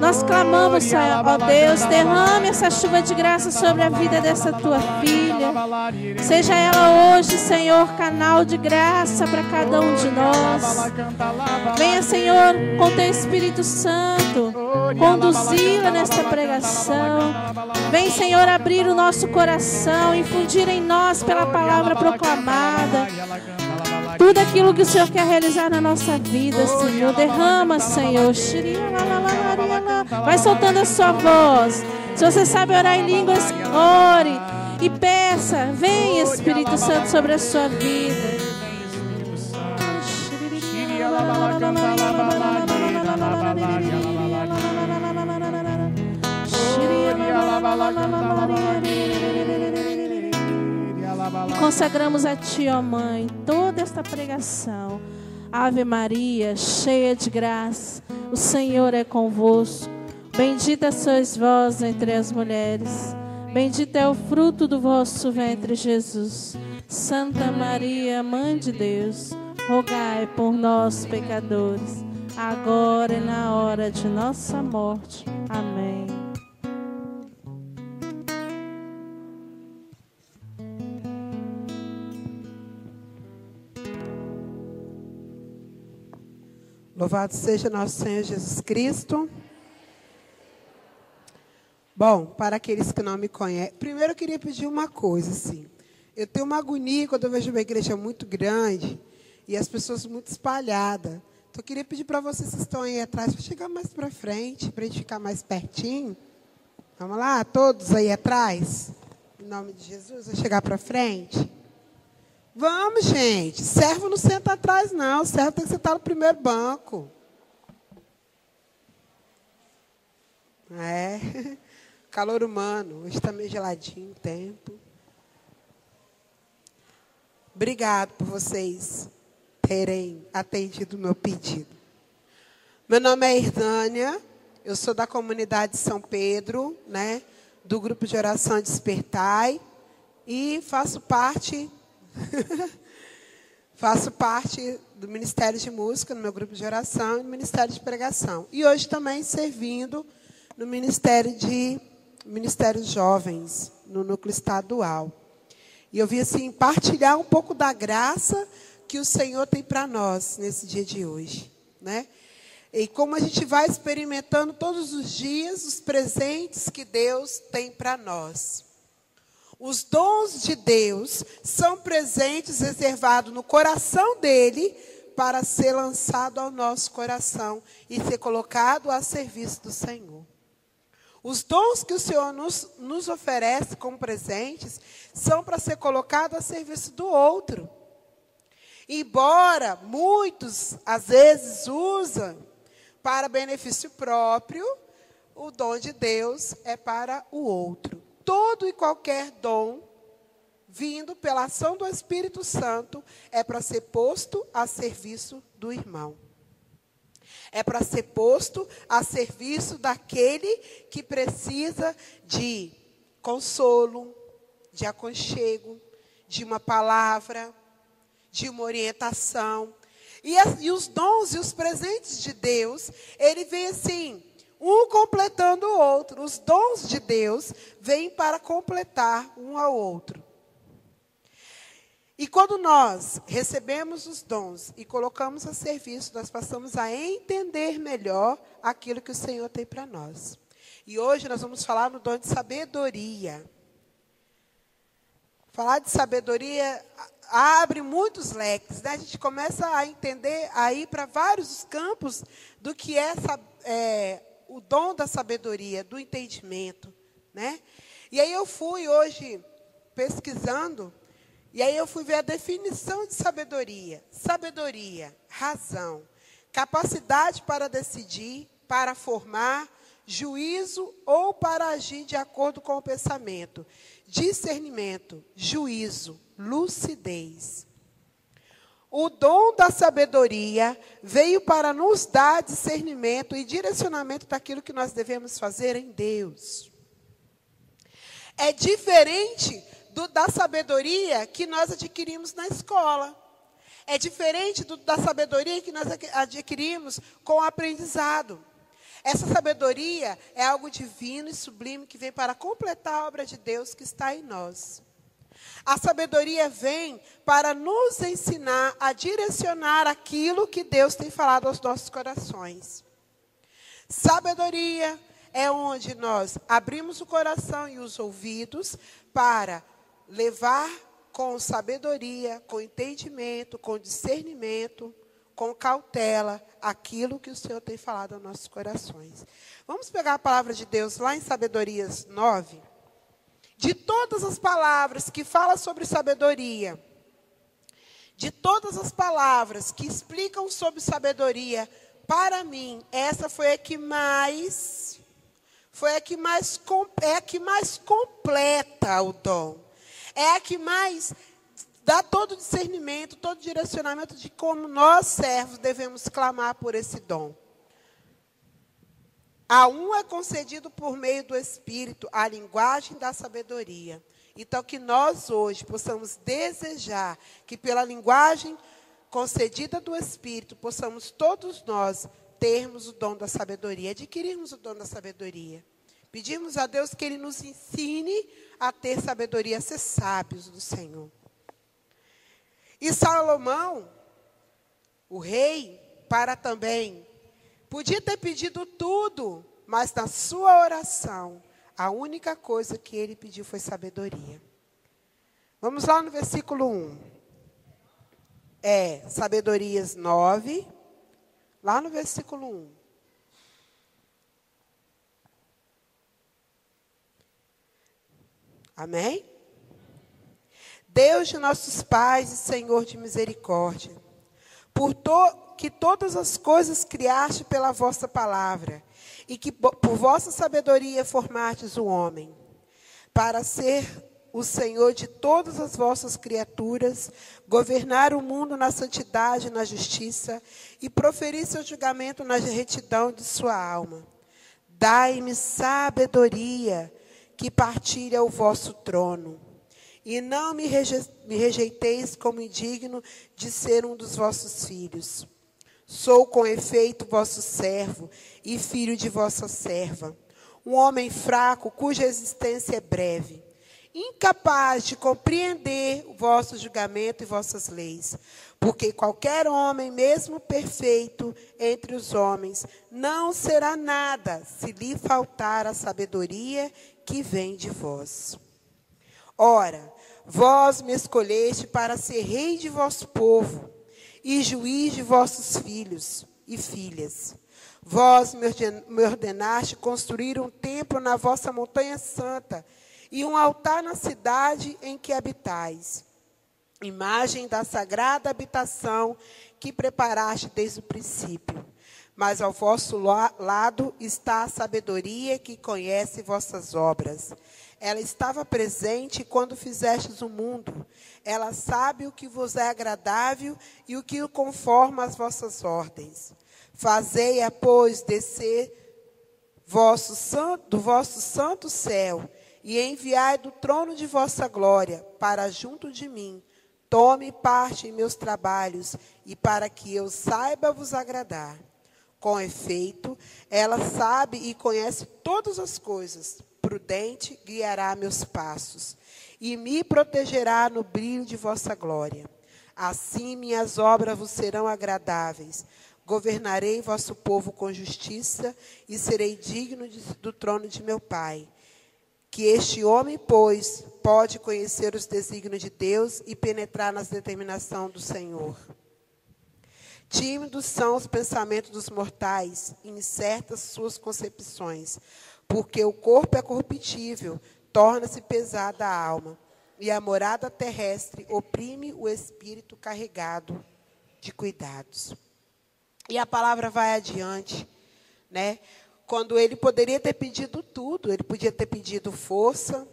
Nós clamamos, Senhor, ó Deus, derrame essa chuva de graça sobre a vida dessa tua filha. Seja ela hoje, Senhor, canal de graça para cada um de nós. Venha, Senhor, com teu Espírito Santo, conduzi-la nesta pregação. Vem, Senhor, abrir o nosso coração, infundir em nós pela palavra proclamada tudo aquilo que o Senhor quer realizar na nossa vida, Senhor. Derrama, Senhor. Vai soltando a sua voz. Se você sabe orar em línguas, ore e peça. Vem, Espírito Santo, sobre a sua vida. E consagramos a Ti, ó Mãe, toda esta pregação. Ave Maria, cheia de graça, o Senhor é convosco. Bendita sois vós entre as mulheres. Bendito é o fruto do vosso ventre, Jesus. Santa Maria, Mãe de Deus, rogai por nós, pecadores, agora e na hora de nossa morte. Amém. Louvado seja nosso Senhor Jesus Cristo. Bom, para aqueles que não me conhecem, primeiro eu queria pedir uma coisa, assim. Eu tenho uma agonia quando eu vejo uma igreja muito grande e as pessoas muito espalhadas. Então, eu queria pedir para vocês que estão aí atrás, para chegar mais para frente, para a gente ficar mais pertinho. Vamos lá, todos aí atrás? Em nome de Jesus, vou chegar para frente. Vamos, gente. Servo não senta atrás, não. O servo tem que sentar no primeiro banco. Calor humano. Hoje está meio geladinho o tempo. Obrigado por vocês terem atendido o meu pedido. Meu nome é Herdânia. Eu sou da comunidade de São Pedro, né? Do grupo de oração Despertai. E faço parte... Faço parte do Ministério de Música, no meu grupo de oração, e no Ministério de Pregação. E hoje também servindo no Ministério Jovens, no Núcleo Estadual. E eu vim assim, partilhar um pouco da graça que o Senhor tem para nós nesse dia de hoje, né? E como a gente vai experimentando todos os dias os presentes que Deus tem para nós. Os dons de Deus são presentes reservados no coração dele para ser lançado ao nosso coração e ser colocado a serviço do Senhor. Os dons que o Senhor nos oferece como presentes são para ser colocados a serviço do outro. Embora muitos, às vezes, usam para benefício próprio, o dom de Deus é para o outro. Todo e qualquer dom, vindo pela ação do Espírito Santo, é para ser posto a serviço do irmão. É para ser posto a serviço daquele que precisa de consolo, de aconchego, de uma palavra, de uma orientação. E os dons e os presentes de Deus, ele vem assim... um completando o outro. Os dons de Deus vêm para completar um ao outro. E quando nós recebemos os dons e colocamos a serviço, nós passamos a entender melhor aquilo que o Senhor tem para nós. E hoje nós vamos falar no dom de sabedoria. Falar de sabedoria abre muitos leques, né? A gente começa a entender aí para vários campos do que é o dom da sabedoria, do entendimento, né? E aí eu fui hoje pesquisando, e aí eu fui ver a definição de sabedoria. Sabedoria, razão, capacidade para decidir, para formar, juízo ou para agir de acordo com o pensamento, discernimento, juízo, lucidez. O dom da sabedoria veio para nos dar discernimento e direcionamento daquilo que nós devemos fazer em Deus. É diferente da sabedoria que nós adquirimos na escola. É diferente da sabedoria que nós adquirimos com o aprendizado. Essa sabedoria é algo divino e sublime que vem para completar a obra de Deus que está em nós. A sabedoria vem para nos ensinar a direcionar aquilo que Deus tem falado aos nossos corações. Sabedoria é onde nós abrimos o coração e os ouvidos para levar com sabedoria, com entendimento, com discernimento, com cautela, aquilo que o Senhor tem falado aos nossos corações. Vamos pegar a palavra de Deus lá em Sabedorias 9. De todas as palavras que falam sobre sabedoria, de todas as palavras que explicam sobre sabedoria, para mim, essa foi a que mais completa o dom. É a que mais dá todo o discernimento, todo o direcionamento de como nós, servos, devemos clamar por esse dom. A um é concedido por meio do Espírito a linguagem da sabedoria. Então, que nós hoje possamos desejar que pela linguagem concedida do Espírito, possamos todos nós termos o dom da sabedoria, adquirirmos o dom da sabedoria. Pedimos a Deus que Ele nos ensine a ter sabedoria, a ser sábios do Senhor. E Salomão, o rei, podia ter pedido tudo, mas na sua oração, a única coisa que ele pediu foi sabedoria. Vamos lá no versículo 1. Sabedorias 9, lá no versículo 1. Amém? Deus de nossos pais e Senhor de misericórdia, que todas as coisas criaste pela vossa palavra, e que por vossa sabedoria formastes o homem, para ser o Senhor de todas as vossas criaturas, governar o mundo na santidade e na justiça, e proferir seu julgamento na retidão de sua alma. Dai-me sabedoria, que partilha o vosso trono, e não me rejeiteis como indigno de ser um dos vossos filhos. Sou com efeito vosso servo e filho de vossa serva, um homem fraco cuja existência é breve, incapaz de compreender o vosso julgamento e vossas leis, porque qualquer homem, mesmo perfeito entre os homens, não será nada se lhe faltar a sabedoria que vem de vós. Ora, vós me escolheste para ser rei de vosso povo e juiz de vossos filhos e filhas. Vós me ordenaste construir um templo na vossa montanha santa e um altar na cidade em que habitais, imagem da sagrada habitação que preparaste desde o princípio. Mas ao vosso lado está a sabedoria que conhece vossas obras. Ela estava presente quando fizestes o mundo. Ela sabe o que vos é agradável e o que conforma às vossas ordens. Fazei-a, pois, descer do vosso santo céu e enviai do trono de vossa glória para junto de mim. Tome parte em meus trabalhos e para que eu saiba vos agradar. Com efeito, ela sabe e conhece todas as coisas. Prudente guiará meus passos e me protegerá no brilho de vossa glória. Assim minhas obras vos serão agradáveis. Governarei vosso povo com justiça e serei digno do trono de meu Pai. Que este homem, pois, pode conhecer os desígnios de Deus e penetrar nas determinações do Senhor. Tímidos são os pensamentos dos mortais, e incertas suas concepções, porque o corpo é corruptível, torna-se pesada a alma, e a morada terrestre oprime o espírito carregado de cuidados. E a palavra vai adiante, né? Quando ele poderia ter pedido tudo, ele podia ter pedido força,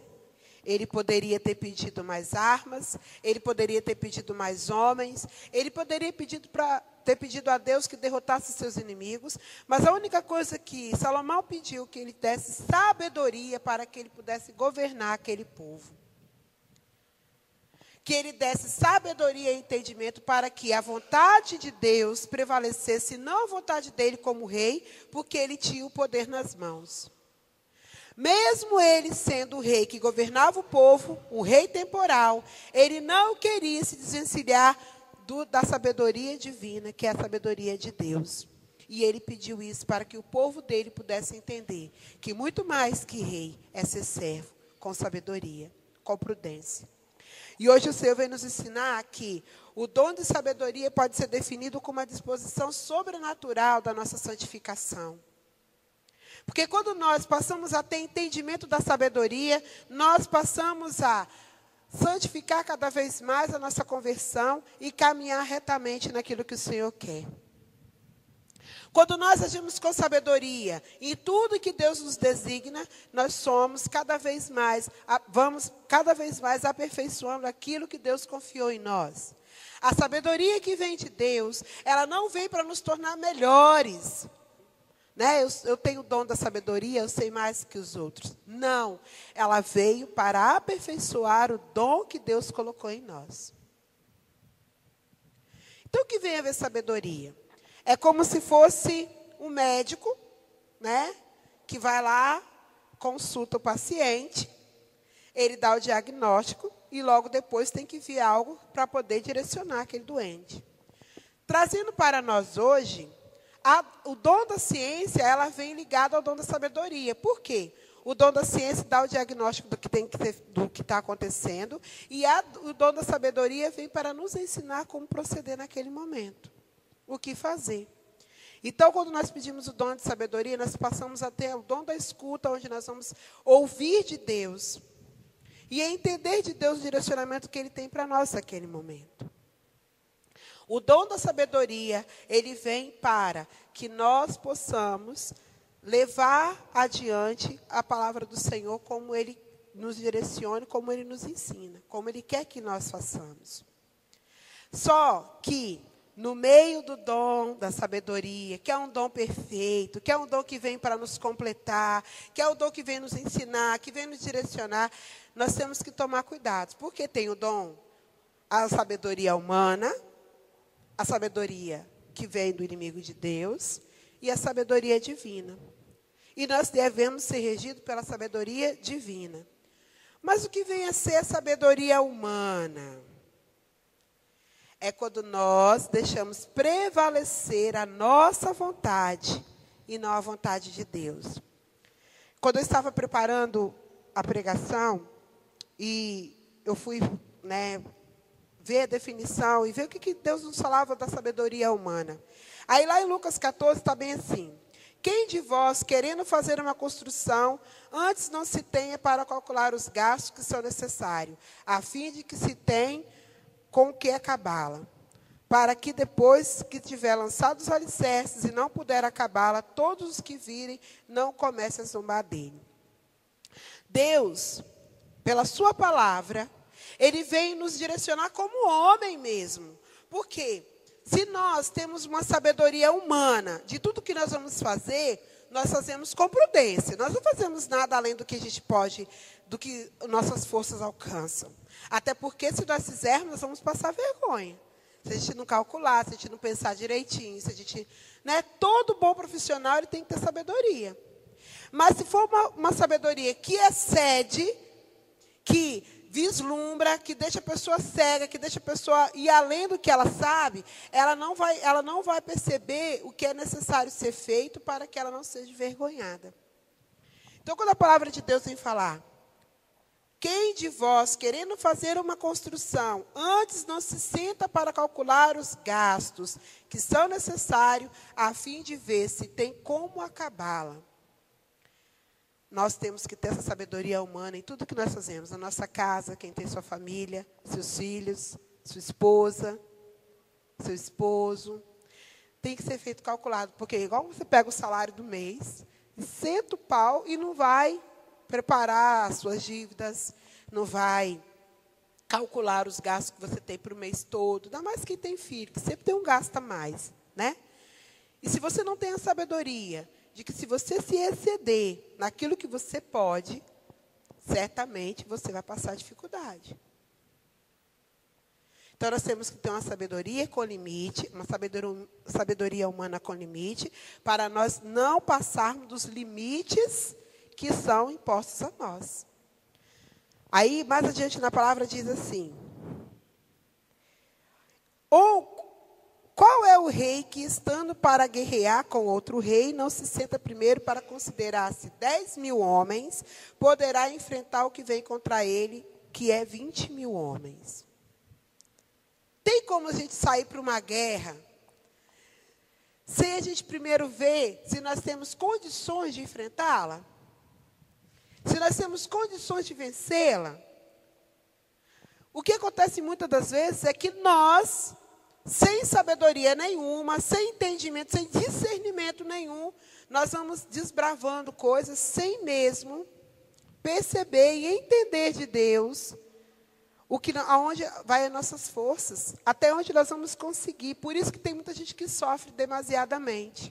ele poderia ter pedido mais armas, ele poderia ter pedido mais homens, ele poderia ter pedido a Deus que derrotasse seus inimigos, mas a única coisa que Salomão pediu, que ele desse sabedoria para que ele pudesse governar aquele povo. que ele desse sabedoria e entendimento para que a vontade de Deus prevalecesse, não a vontade dele como rei, porque ele tinha o poder nas mãos. Mesmo ele sendo o rei que governava o povo, um rei temporal, ele não queria se desvencilhar da sabedoria divina, que é a sabedoria de Deus. E ele pediu isso para que o povo dele pudesse entender que muito mais que rei é ser servo, com sabedoria, com prudência. E hoje o Senhor vem nos ensinar que o dom de sabedoria pode ser definido como uma disposição sobrenatural da nossa santificação. Porque quando nós passamos a ter entendimento da sabedoria, nós passamos a santificar cada vez mais a nossa conversão e caminhar retamente naquilo que o Senhor quer. Quando nós agimos com sabedoria em tudo que Deus nos designa, nós somos vamos cada vez mais aperfeiçoando aquilo que Deus confiou em nós. A sabedoria que vem de Deus, ela não vem para nos tornar melhores. Né? Eu tenho o dom da sabedoria, eu sei mais que os outros. Não, ela veio para aperfeiçoar o dom que Deus colocou em nós. Então, o que vem a ver sabedoria? É como se fosse um médico, né, que vai lá, consulta o paciente, ele dá o diagnóstico e logo depois tem que vir algo para poder direcionar aquele doente. Trazendo para nós hoje, o dom da ciência, ela vem ligada ao dom da sabedoria. Por quê? O dom da ciência dá o diagnóstico do que está acontecendo e o dom da sabedoria vem para nos ensinar como proceder naquele momento. O que fazer. Então, quando nós pedimos o dom de sabedoria, nós passamos a ter o dom da escuta, onde nós vamos ouvir de Deus e entender de Deus o direcionamento que Ele tem para nós naquele momento. O dom da sabedoria, ele vem para que nós possamos levar adiante a palavra do Senhor como Ele nos direciona, como Ele nos ensina, como Ele quer que nós façamos. Só que no meio do dom da sabedoria, que é um dom perfeito, que é um dom que vem para nos completar, que é um dom que vem nos ensinar, que vem nos direcionar, nós temos que tomar cuidado. Porque tem o dom, a sabedoria humana, a sabedoria que vem do inimigo de Deus e a sabedoria divina. E nós devemos ser regidos pela sabedoria divina. Mas o que vem a ser a sabedoria humana? É quando nós deixamos prevalecer a nossa vontade e não a vontade de Deus. Quando eu estava preparando a pregação, e eu fui ver a definição e ver o que Deus nos falava da sabedoria humana. Aí lá em Lucas 14 está bem assim. Quem de vós, querendo fazer uma construção, antes não se tenha para calcular os gastos que são necessários, a fim de que se tenha com o que acabá-la, para que depois que tiver lançado os alicerces e não puder acabá-la, todos os que virem não comecem a zombar dele. Deus, pela sua palavra, Ele vem nos direcionar como homem mesmo. Por quê? Se nós temos uma sabedoria humana de tudo que nós vamos fazer, nós fazemos com prudência. Nós não fazemos nada além do que a gente pode, do que nossas forças alcançam. Até porque, se nós fizermos, nós vamos passar vergonha. Se a gente não calcular, se a gente não pensar direitinho, se a gente... todo bom profissional ele tem que ter sabedoria. Mas se for uma sabedoria que excede, que vislumbra, que deixa a pessoa cega, que deixa a pessoa ir além do que ela sabe, ela não vai perceber o que é necessário ser feito para que ela não seja envergonhada. Então, quando a palavra de Deus vem falar, quem de vós, querendo fazer uma construção, antes não se senta para calcular os gastos que são necessários, a fim de ver se tem como acabá-la? Nós temos que ter essa sabedoria humana em tudo que nós fazemos. Na nossa casa, quem tem sua família, seus filhos, sua esposa, seu esposo. Tem que ser feito calculado. Porque igual você pega o salário do mês, senta o pau e não vai preparar as suas dívidas, não vai calcular os gastos que você tem para o mês todo. Ainda mais quem tem filho, que sempre tem um gasto a mais. Né? E se você não tem a sabedoria de que se você se exceder naquilo que você pode, certamente você vai passar dificuldade. Então, nós temos que ter uma sabedoria com limite, uma sabedoria humana com limite, para nós não passarmos dos limites que são impostos a nós. Aí, mais adiante na palavra, diz assim: ou qual é o rei que, estando para guerrear com outro rei, não se senta primeiro para considerar-se 10.000 homens, poderá enfrentar o que vem contra ele, que é 20.000 homens? Tem como a gente sair para uma guerra sem a gente primeiro ver se nós temos condições de enfrentá-la? Se nós temos condições de vencê-la? O que acontece muitas das vezes é que nós, sem sabedoria nenhuma, sem entendimento, sem discernimento nenhum, nós vamos desbravando coisas sem mesmo perceber e entender de Deus aonde vai as nossas forças, até onde nós vamos conseguir. Por isso que tem muita gente que sofre demasiadamente.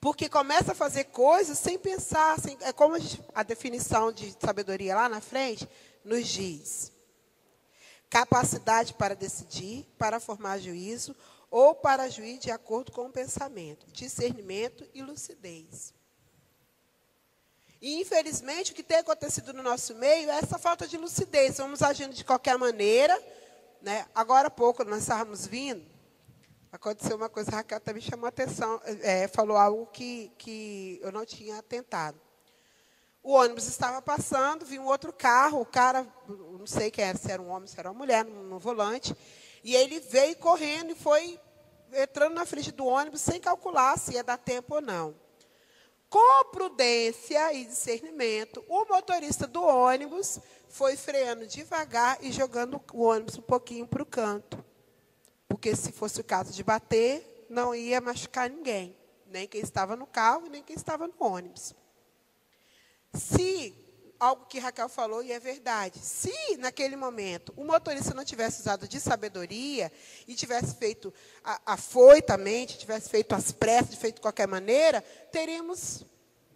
Porque começa a fazer coisas sem pensar, é como a definição de sabedoria lá na frente nos diz: capacidade para decidir, para formar juízo, ou para agir de acordo com o pensamento, discernimento e lucidez. E, infelizmente, o que tem acontecido no nosso meio é essa falta de lucidez. Vamos agindo de qualquer maneira, né? Agora há pouco, nós estávamos vindo, aconteceu uma coisa, a Raquel até me chamou a atenção, falou algo que eu não tinha atentado. O ônibus estava passando, vi um outro carro, o cara, não sei quem era, se era um homem, se era uma mulher, no volante, e ele veio correndo e foi entrando na frente do ônibus sem calcular se ia dar tempo ou não. Com prudência e discernimento, o motorista do ônibus foi freando devagar e jogando o ônibus um pouquinho para o canto. Porque se fosse o caso de bater, não ia machucar ninguém. Nem quem estava no carro, nem quem estava no ônibus. Se, algo que Raquel falou, e é verdade, se naquele momento o motorista não tivesse usado de sabedoria e tivesse feito afoitamente, tivesse feito às pressas, feito de qualquer maneira, teríamos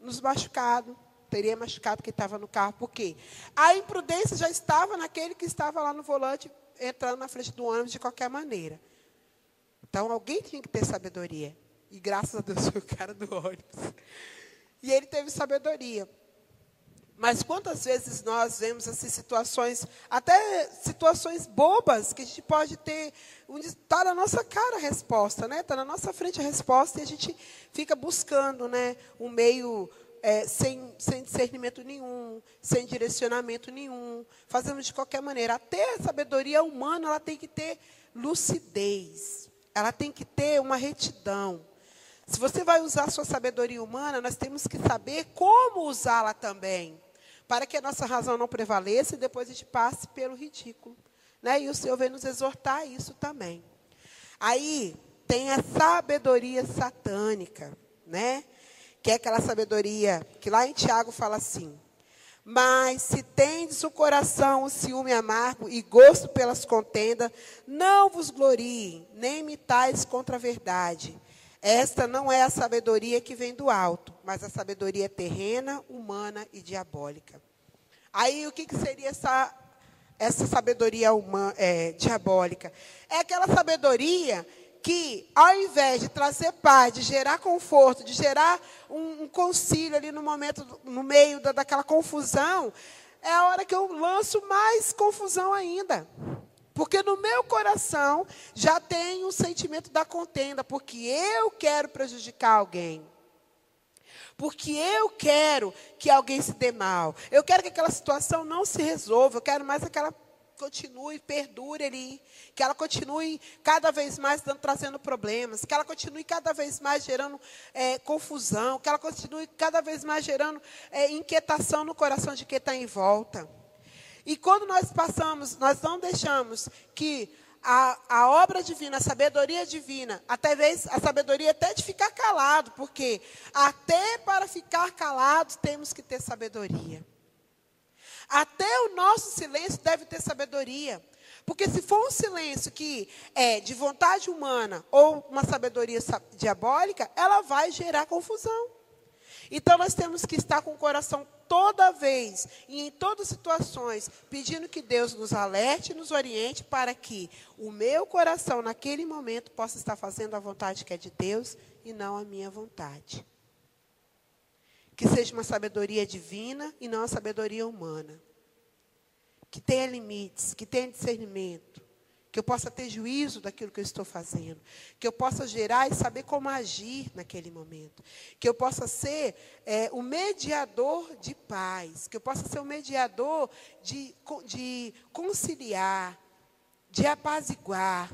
nos machucado, teria machucado quem estava no carro. Por quê? A imprudência já estava naquele que estava lá no volante, entrando na frente do ônibus de qualquer maneira. Então, alguém tinha que ter sabedoria. E, graças a Deus, foi o cara do ônibus. E ele teve sabedoria. Mas quantas vezes nós vemos assim, situações, até situações bobas, que a gente pode ter, está na nossa cara a resposta, né? Está na nossa frente a resposta, e a gente fica buscando, né, um meio sem discernimento nenhum, sem direcionamento nenhum, fazemos de qualquer maneira. Até a sabedoria humana, ela tem que ter lucidez, ela tem que ter uma retidão. Se você vai usar a sua sabedoria humana, nós temos que saber como usá-la também, para que a nossa razão não prevaleça e depois a gente passe pelo ridículo, né? E o Senhor vem nos exortar a isso também. Aí tem a sabedoria satânica, né? Que é aquela sabedoria que lá em Tiago fala assim: mas se tendes o coração o ciúme amargo e gosto pelas contendas, não vos gloriem, nem imitais contra a verdade. Esta não é a sabedoria que vem do alto, mas a sabedoria terrena, humana e diabólica. Aí, o que seria essa sabedoria diabólica? É aquela sabedoria que, ao invés de trazer paz, de gerar conforto, de gerar um concílio ali no meio daquela confusão, é a hora que eu lanço mais confusão ainda. Porque no meu coração já tem um sentimento da contenda, porque eu quero prejudicar alguém. Porque eu quero que alguém se dê mal. Eu quero que aquela situação não se resolva. Eu quero mais que ela continue, perdure ali. Que ela continue cada vez mais trazendo problemas. Que ela continue cada vez mais gerando confusão. Que ela continue cada vez mais gerando inquietação no coração de quem está em volta. E quando nós nós não deixamos que a obra divina, a sabedoria divina, a sabedoria até de ficar calado, porque até para ficar calado temos que ter sabedoria. Até o nosso silêncio deve ter sabedoria. Porque se for um silêncio que é de vontade humana ou uma sabedoria diabólica, ela vai gerar confusão. Então, nós temos que estar com o coração toda vez e em todas as situações, pedindo que Deus nos alerte e nos oriente para que o meu coração, naquele momento, possa estar fazendo a vontade que é de Deus e não a minha vontade. Que seja uma sabedoria divina e não a sabedoria humana. Que tenha limites, que tenha discernimento. Que eu possa ter juízo daquilo que eu estou fazendo. Que eu possa gerar e saber como agir naquele momento. Que eu possa ser o mediador de paz. Que eu possa ser o mediador de conciliar, de apaziguar.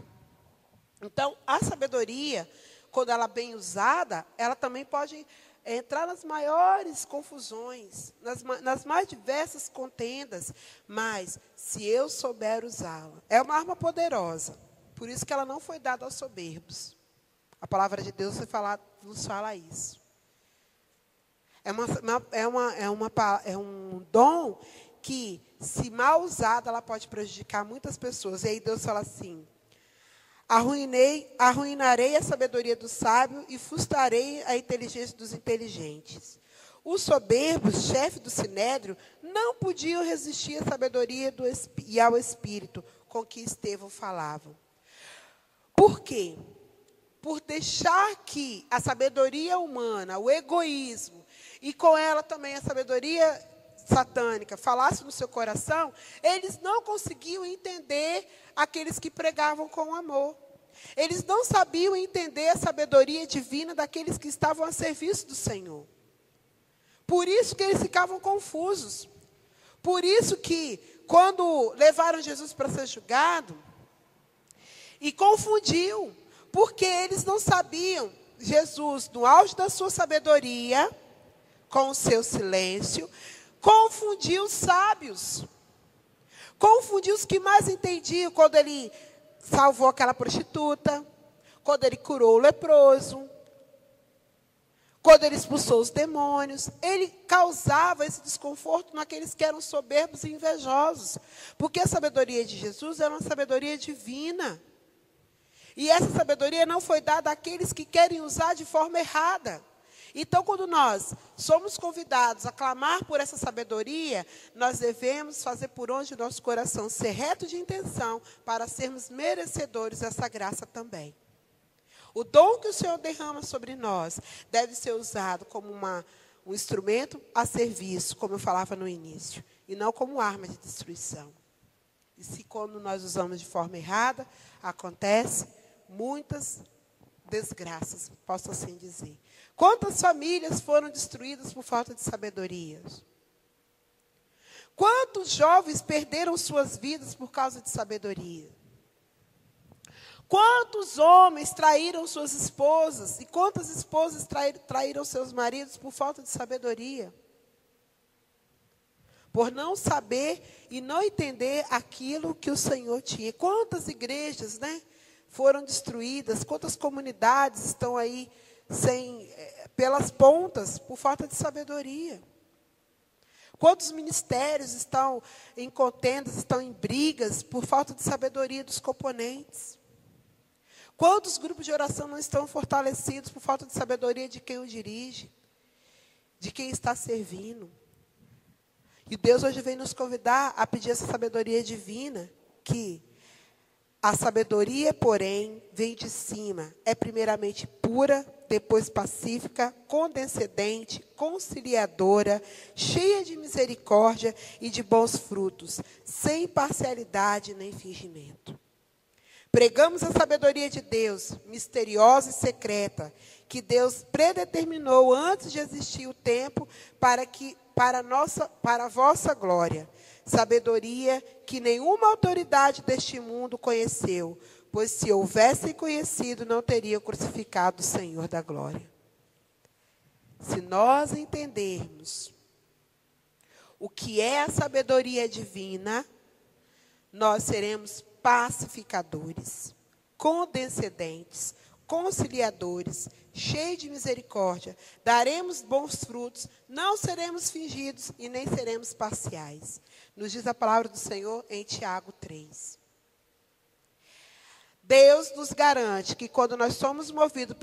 Então, a sabedoria, quando ela é bem usada, ela também pode entrar nas maiores confusões, nas mais diversas contendas, mas se eu souber usá-la, é uma arma poderosa, por isso que ela não foi dada aos soberbos. A palavra de Deus nos fala isso. É um dom que, se mal usado, ela pode prejudicar muitas pessoas. E aí Deus fala assim: arruinarei a sabedoria do sábio e frustrarei a inteligência dos inteligentes. Os soberbos, chefe do sinédrio, não podiam resistir à sabedoria e ao espírito com que Estevão falava. Por quê? Por deixar que a sabedoria humana, o egoísmo, e com ela também a sabedoria satânica falasse no seu coração, eles não conseguiam entender aqueles que pregavam com amor. Eles não sabiam entender a sabedoria divina daqueles que estavam a serviço do Senhor. Por isso que eles ficavam confusos. Por isso que, quando levaram Jesus para ser julgado, e confundiu, porque eles não sabiam, Jesus, no auge da sua sabedoria, com o seu silêncio, confundiu os sábios. Confundiu os que mais entendiam, quando ele salvou aquela prostituta, quando ele curou o leproso, quando ele expulsou os demônios. Ele causava esse desconforto naqueles que eram soberbos e invejosos, porque a sabedoria de Jesus era uma sabedoria divina. E essa sabedoria não foi dada àqueles que querem usar de forma errada. Então, quando nós somos convidados a clamar por essa sabedoria, nós devemos fazer por onde o nosso coração ser reto de intenção, para sermos merecedores dessa graça também. O dom que o Senhor derrama sobre nós deve ser usado como um instrumento a serviço, como eu falava no início, e não como arma de destruição. E se quando nós usamos de forma errada, acontece muitas desgraças, posso assim dizer. Quantas famílias foram destruídas por falta de sabedoria? Quantos jovens perderam suas vidas por causa de sabedoria? Quantos homens traíram suas esposas? E quantas esposas traíram seus maridos por falta de sabedoria? Por não saber e não entender aquilo que o Senhor tinha. Quantas igrejas, foram destruídas? Quantas comunidades estão aí pelas pontas por falta de sabedoria? Quantos ministérios estão em contendas, estão em brigas por falta de sabedoria dos componentes? Quantos grupos de oração não estão fortalecidos por falta de sabedoria de quem o dirige, de quem está servindo? E Deus hoje vem nos convidar a pedir essa sabedoria divina, que a sabedoria, porém, vem de cima. É primeiramente pura, depois pacífica, condescendente, conciliadora, cheia de misericórdia e de bons frutos, sem parcialidade nem fingimento. Pregamos a sabedoria de Deus, misteriosa e secreta, que Deus predeterminou antes de existir o tempo para a vossa glória. Sabedoria que nenhuma autoridade deste mundo conheceu, pois se houvessem conhecido, não teriam crucificado o Senhor da glória. Se nós entendermos o que é a sabedoria divina, nós seremos pacificadores, condescendentes, conciliadores, cheios de misericórdia, daremos bons frutos, não seremos fingidos e nem seremos parciais. Nos diz a palavra do Senhor em Tiago 3. Deus nos garante que quando nós somos movidos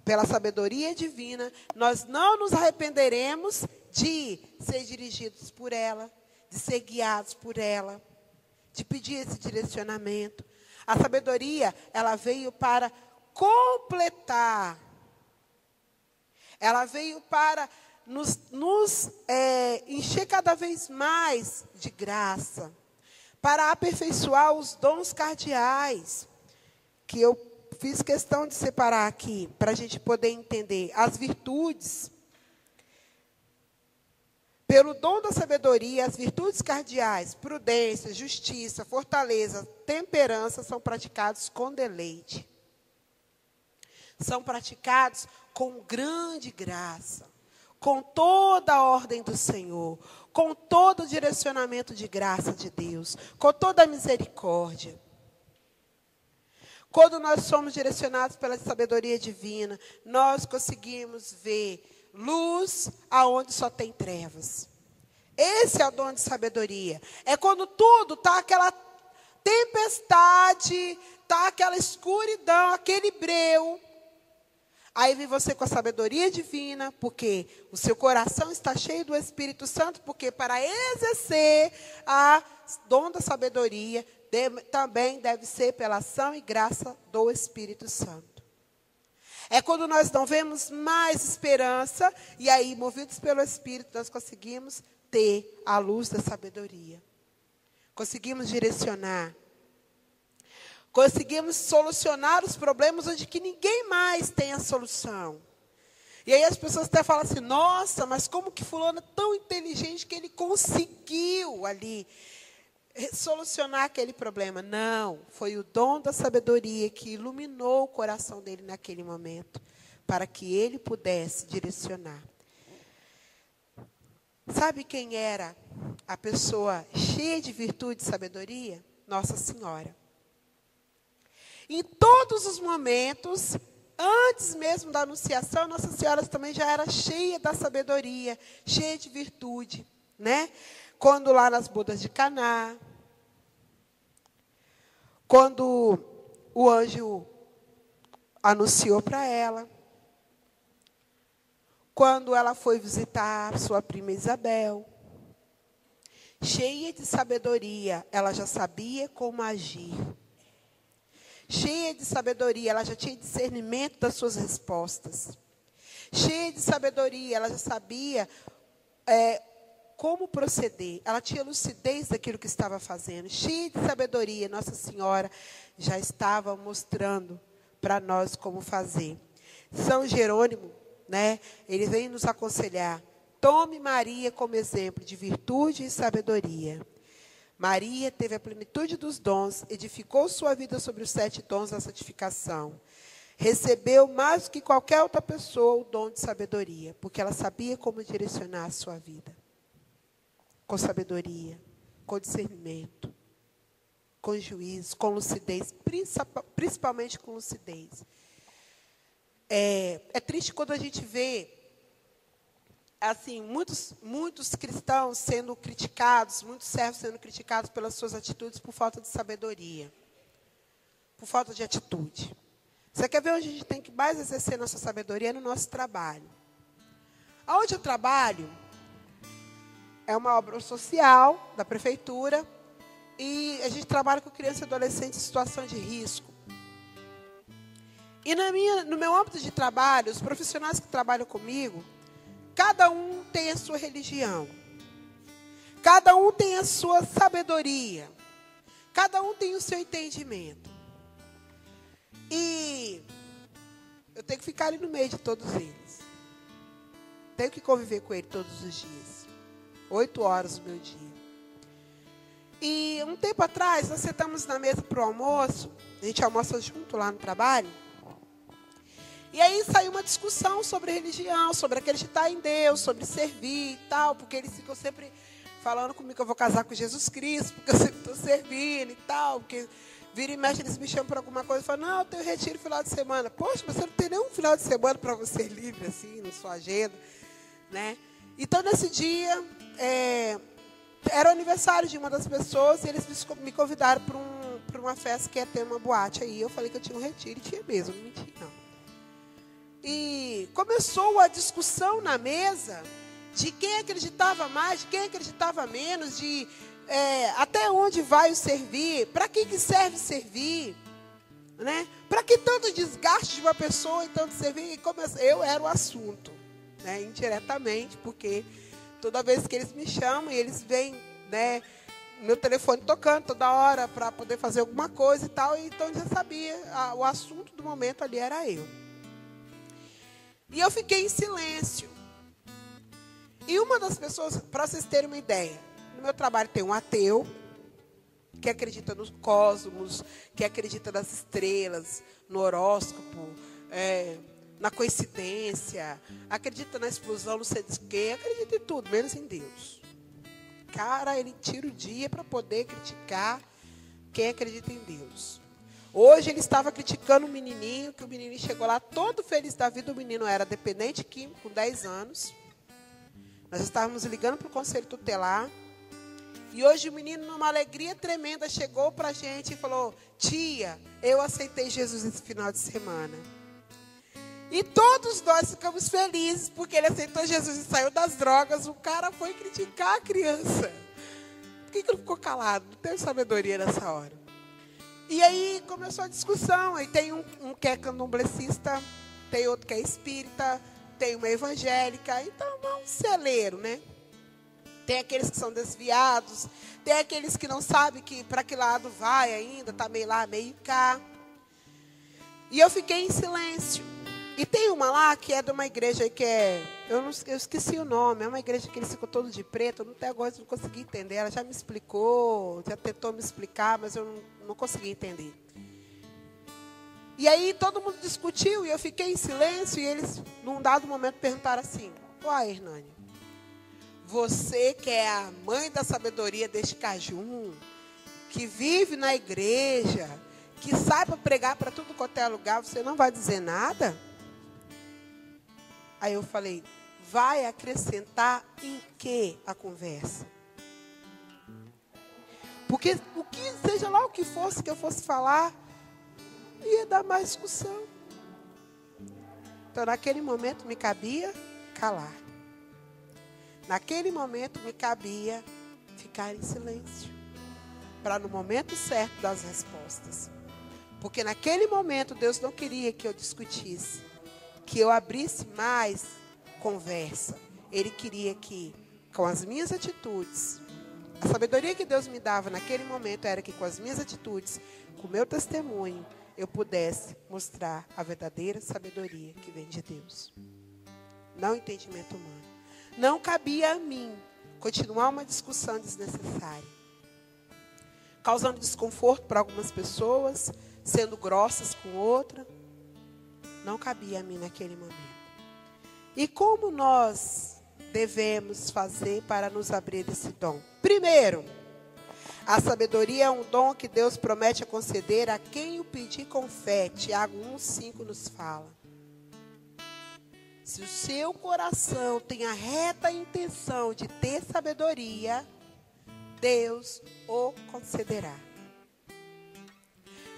pela sabedoria divina, nós não nos arrependeremos de ser dirigidos por ela, de ser guiados por ela, de pedir esse direcionamento. A sabedoria, ela veio para completar. Ela veio para nos encher cada vez mais de graça, para aperfeiçoar os dons cardeais, que eu fiz questão de separar aqui, para a gente poder entender as virtudes. Pelo dom da sabedoria, as virtudes cardeais, prudência, justiça, fortaleza, temperança, são praticados com deleite. São praticados com grande graça, com toda a ordem do Senhor, com todo o direcionamento de graça de Deus, com toda a misericórdia. Quando nós somos direcionados pela sabedoria divina, nós conseguimos ver luz aonde só tem trevas. Esse é o dom de sabedoria. É quando tudo está aquela tempestade, está aquela escuridão, aquele breu. Aí vem você com a sabedoria divina, porque o seu coração está cheio do Espírito Santo, porque para exercer a dom da sabedoria, também deve ser pela ação e graça do Espírito Santo. É quando nós não vemos mais esperança, e aí, movidos pelo Espírito, nós conseguimos ter a luz da sabedoria. Conseguimos direcionar. Conseguimos solucionar os problemas onde que ninguém mais tem a solução. E aí as pessoas até falam assim, nossa, mas como que fulano é tão inteligente que ele conseguiu ali solucionar aquele problema? Não, foi o dom da sabedoria que iluminou o coração dele naquele momento, para que ele pudesse direcionar. Sabe quem era a pessoa cheia de virtude e sabedoria? Nossa Senhora. Em todos os momentos, antes mesmo da anunciação, Nossa Senhora também já era cheia da sabedoria, cheia de virtude, né? Quando lá nas bodas de Caná, quando o anjo anunciou para ela, quando ela foi visitar sua prima Isabel, cheia de sabedoria, ela já sabia como agir. Cheia de sabedoria, ela já tinha discernimento das suas respostas. Cheia de sabedoria, ela já sabia como proceder. Ela tinha lucidez daquilo que estava fazendo. Cheia de sabedoria, Nossa Senhora já estava mostrando para nós como fazer. São Jerônimo, né, ele vem nos aconselhar. Tome Maria como exemplo de virtude e sabedoria. Maria teve a plenitude dos dons, edificou sua vida sobre os 7 dons da santificação. Recebeu mais do que qualquer outra pessoa o dom de sabedoria, porque ela sabia como direcionar a sua vida. Com sabedoria, com discernimento, com juízo, com lucidez, principalmente com lucidez. É triste quando a gente vê assim, muitos cristãos sendo criticados, muitos servos sendo criticados pelas suas atitudes por falta de sabedoria, por falta de atitude. Você quer ver onde a gente tem que mais exercer nossa sabedoria? No nosso trabalho. Onde eu trabalho é uma obra social da prefeitura e a gente trabalha com criança e adolescente em situação de risco. E no meu âmbito de trabalho, os profissionais que trabalham comigo, cada um tem a sua religião. Cada um tem a sua sabedoria. Cada um tem o seu entendimento. E eu tenho que ficar ali no meio de todos eles. Tenho que conviver com ele todos os dias. 8 horas do meu dia. E um tempo atrás, nós sentamos na mesa para o almoço. A gente almoça junto lá no trabalho. E aí saiu uma discussão sobre religião, sobre acreditar em Deus, sobre servir e tal, porque eles ficam sempre falando comigo que eu vou casar com Jesus Cristo, porque eu sempre estou servindo e tal, porque vira e mexe, eles me chamam para alguma coisa e falam, não, eu tenho retiro final de semana. Poxa, mas você não tem nenhum final de semana para você livre, assim, na sua agenda, né? Então, nesse dia, era o aniversário de uma das pessoas e eles me convidaram para uma festa que ia ter uma boate aí. Eu falei que eu tinha um retiro e tinha mesmo, não menti, não. E começou a discussão na mesa de quem acreditava mais, de quem acreditava menos, de até onde vai o servir, para que serve servir, né? Para que tanto desgaste de uma pessoa e tanto servir? Eu era o assunto, né? Indiretamente, porque toda vez que eles me chamam e eles vêm, né, meu telefone tocando toda hora para poder fazer alguma coisa e tal, então eu já sabia, o assunto do momento ali era eu. E eu fiquei em silêncio. E uma das pessoas, para vocês terem uma ideia, no meu trabalho tem um ateu, que acredita nos cosmos, que acredita nas estrelas, no horóscopo, na coincidência, acredita na explosão, não sei de quê, acredita em tudo, menos em Deus. Cara, ele tira o dia para poder criticar quem acredita em Deus. Hoje ele estava criticando o menininho, que o menininho chegou lá todo feliz da vida. O menino era dependente químico, com 10 anos. Nós estávamos ligando para o conselho tutelar. E hoje o menino, numa alegria tremenda, chegou para a gente e falou: tia, eu aceitei Jesus esse final de semana. E todos nós ficamos felizes, porque ele aceitou Jesus e saiu das drogas. O cara foi criticar a criança. Por que ele ficou calado? Não teve sabedoria nessa hora. E aí começou a discussão. Aí tem um que é candomblessista, tem outro que é espírita, tem uma evangélica. Então é um celeiro, né? Tem aqueles que são desviados, tem aqueles que não sabem para que lado vai ainda, está meio lá, meio cá. E eu fiquei em silêncio. E tem uma lá que é de uma igreja que eu esqueci o nome, é uma igreja que eles ficam todos de preto, até agora eu não consegui entender. Ela já me explicou, já tentou me explicar, mas eu não consegui entender. E aí todo mundo discutiu e eu fiquei em silêncio e eles, num dado momento, perguntaram assim: uai, Hernani, você que é a mãe da sabedoria deste cajum, que vive na igreja, que sabe pregar para tudo quanto é lugar, você não vai dizer nada? Aí eu falei: vai acrescentar em que a conversa? Porque seja lá o que fosse que eu fosse falar, ia dar mais discussão. Então naquele momento me cabia calar. Naquele momento me cabia ficar em silêncio. Para no momento certo dar as respostas. Porque naquele momento Deus não queria que eu discutisse, que eu abrisse mais conversa. Ele queria que, com as minhas atitudes, a sabedoria que Deus me dava naquele momento era que com as minhas atitudes, com o meu testemunho, eu pudesse mostrar a verdadeira sabedoria que vem de Deus. Não o entendimento humano. Não cabia a mim continuar uma discussão desnecessária, causando desconforto para algumas pessoas, sendo grossas com outra. Não cabia a mim naquele momento. E como nós devemos fazer para nos abrir desse dom? Primeiro, a sabedoria é um dom que Deus promete conceder a quem o pedir com fé. Tiago 1,5 nos fala. Se o seu coração tem a reta intenção de ter sabedoria, Deus o concederá.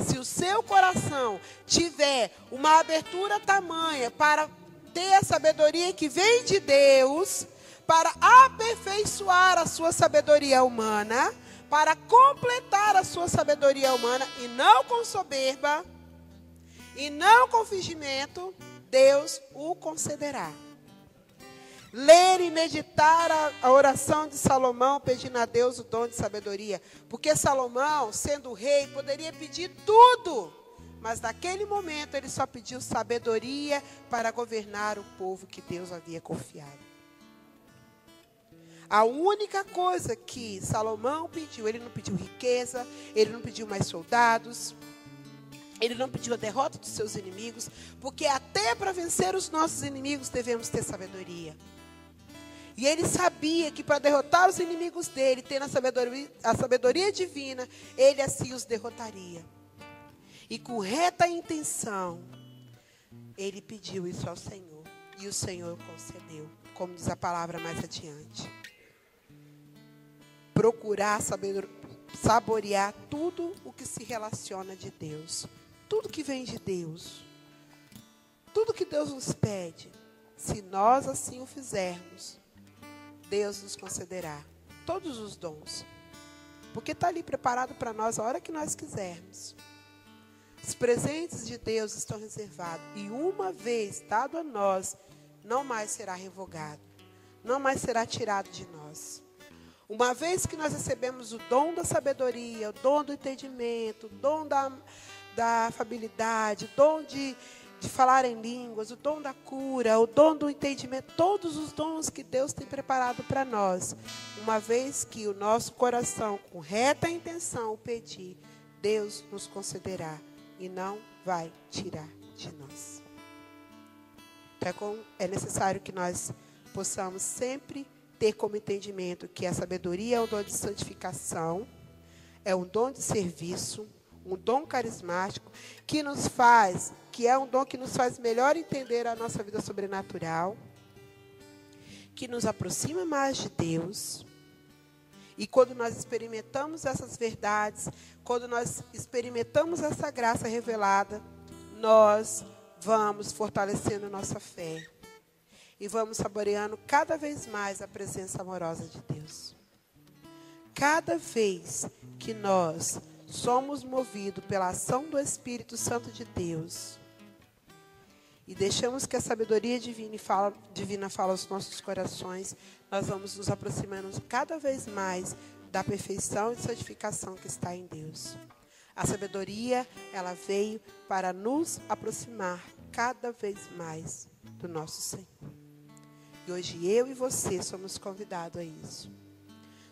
Se o seu coração tiver uma abertura tamanha para ter a sabedoria que vem de Deus, para aperfeiçoar a sua sabedoria humana, para completar a sua sabedoria humana, e não com soberba, e não com fingimento, Deus o concederá. Ler e meditar a oração de Salomão, pedindo a Deus o dom de sabedoria. Porque Salomão, sendo rei, poderia pedir tudo. Mas naquele momento ele só pediu sabedoria para governar o povo que Deus havia confiado. A única coisa que Salomão pediu, ele não pediu riqueza, ele não pediu mais soldados, ele não pediu a derrota dos seus inimigos, porque até para vencer os nossos inimigos devemos ter sabedoria. E ele sabia que para derrotar os inimigos dele, tendo a sabedoria divina, ele assim os derrotaria. E com reta intenção, ele pediu isso ao Senhor. E o Senhor concedeu, como diz a palavra mais adiante. Procurar saborear tudo o que se relaciona de Deus. Tudo que vem de Deus. tudo que Deus nos pede, se nós assim o fizermos, Deus nos concederá todos os dons. Porque está ali preparado para nós a hora que nós quisermos. Os presentes de Deus estão reservados. E uma vez dado a nós, não mais será revogado. Não mais será tirado de nós. Uma vez que nós recebemos o dom da sabedoria, o dom do entendimento, o dom da afabilidade, o dom de falar em línguas, o dom da cura, o dom do entendimento, todos os dons que Deus tem preparado para nós. Uma vez que o nosso coração, com reta intenção, o pedir, Deus nos concederá e não vai tirar de nós. Então, é necessário que nós possamos sempre ter como entendimento que a sabedoria é um dom de santificação, é um dom de serviço, um dom carismático, que é um dom que nos faz melhor entender a nossa vida sobrenatural, que nos aproxima mais de Deus. E quando nós experimentamos essas verdades, quando nós experimentamos essa graça revelada, nós vamos fortalecendo nossa fé. E vamos saboreando cada vez mais a presença amorosa de Deus. Cada vez que nós somos movidos pela ação do Espírito Santo de Deus e deixamos que a sabedoria divina fale aos nossos corações, nós vamos nos aproximando cada vez mais da perfeição e santificação que está em Deus. A sabedoria, ela veio para nos aproximar cada vez mais do nosso Senhor. E hoje eu e você somos convidados a isso.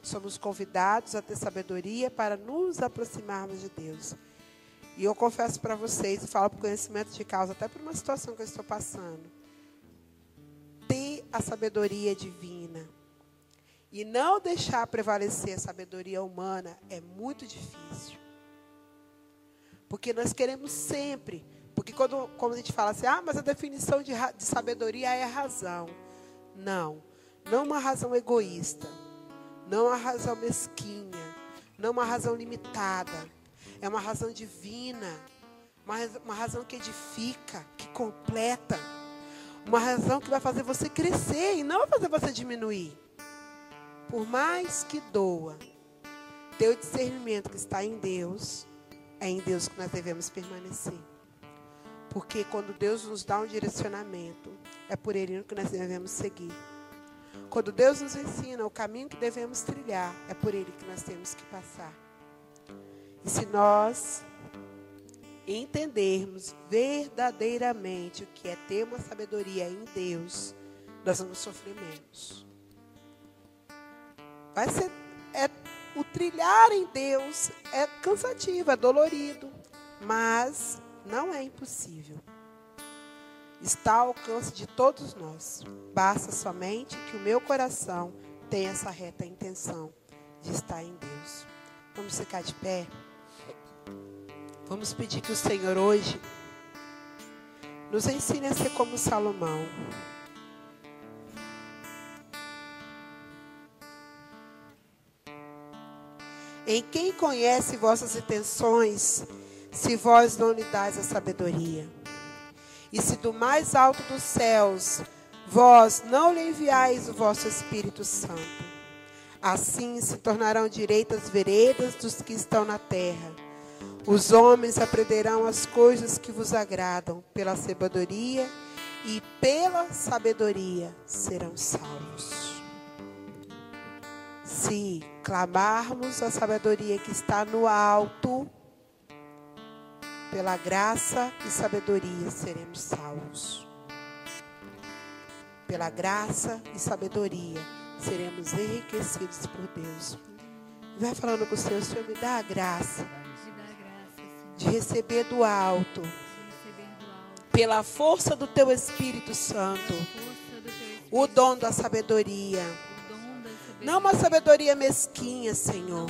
Somos convidados a ter sabedoria para nos aproximarmos de Deus. E eu confesso para vocês, e falo por conhecimento de causa, até por uma situação que eu estou passando. Ter a sabedoria divina e não deixar prevalecer a sabedoria humana é muito difícil. Porque nós queremos sempre, porque quando a gente fala assim, mas a definição de sabedoria é razão. Não uma razão egoísta. Não uma razão mesquinha, não uma razão limitada. É uma razão divina, uma razão que edifica, que completa. Uma razão que vai fazer você crescer e não vai fazer você diminuir. Por mais que doa, ter o discernimento que está em Deus, é em Deus que nós devemos permanecer. Porque quando Deus nos dá um direcionamento, é por Ele que nós devemos seguir. Quando Deus nos ensina o caminho que devemos trilhar, é por Ele que nós temos que passar. E se nós entendermos verdadeiramente o que é ter uma sabedoria em Deus, nós vamos sofrer menos. O trilhar em Deus é cansativo, é dolorido, mas não é impossível. Está ao alcance de todos nós. Basta somente que o meu coração tenha essa reta intenção de estar em Deus. Vamos ficar de pé. Vamos pedir que o Senhor hoje nos ensine a ser como Salomão. Em quem conhece vossas intenções, se vós não lhe dais a sabedoria? E se do mais alto dos céus vós não lhe enviais o vosso Espírito Santo, assim se tornarão direitas veredas dos que estão na terra. Os homens aprenderão as coisas que vos agradam pela sabedoria, e pela sabedoria serão salvos. Se clamarmos a sabedoria que está no alto, pela graça e sabedoria seremos salvos. Pela graça e sabedoria seremos enriquecidos por Deus. Vai falando com o Senhor me dá a graça de receber do alto, pela força do Teu Espírito Santo, o dom da sabedoria. Não uma sabedoria mesquinha, Senhor,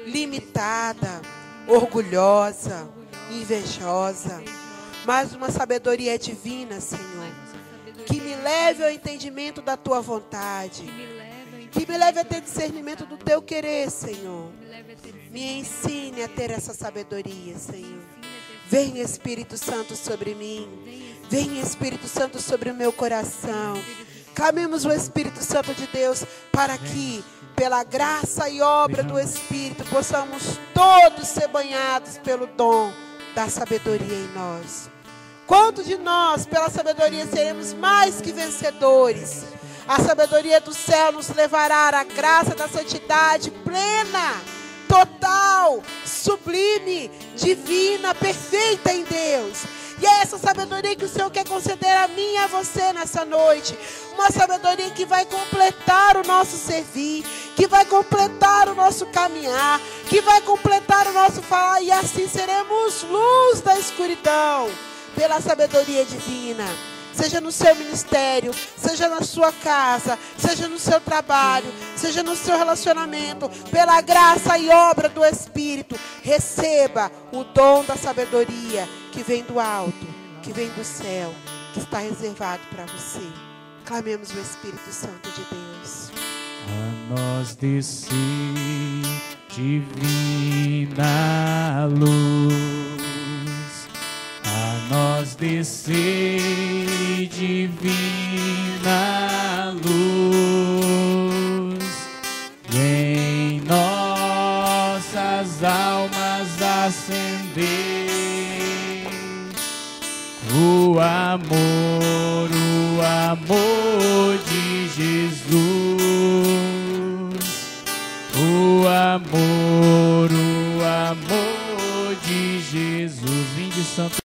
limitada, orgulhosa, invejosa, mas uma sabedoria divina, Senhor, que me leve ao entendimento da Tua vontade, que me leve a ter discernimento do Teu querer, Senhor. Me ensine a ter essa sabedoria, Senhor. Vem, Espírito Santo, sobre mim. Vem, Espírito Santo, sobre o meu coração. Clamemos o Espírito Santo de Deus para que, pela graça e obra do Espírito, possamos todos ser banhados pelo dom da sabedoria em nós. Quanto de nós, pela sabedoria, seremos mais que vencedores? A sabedoria do céu nos levará à graça da santidade plena, total, sublime, divina, perfeita em Deus. E é essa sabedoria que o Senhor quer conceder a mim e a você nessa noite. Uma sabedoria que vai completar o nosso servir, que vai completar o nosso caminhar, que vai completar o nosso falar. E assim seremos luz da escuridão, pela sabedoria divina. Seja no seu ministério, seja na sua casa, seja no seu trabalho, seja no seu relacionamento, pela graça e obra do Espírito, receba o dom da sabedoria que vem do alto, que vem do céu, que está reservado para você. Clamemos o Espírito Santo de Deus. A nós descer divina luz, a nós descer divina luz, e em nossas almas acender o amor de Jesus, o amor de Jesus. Vinde, Santo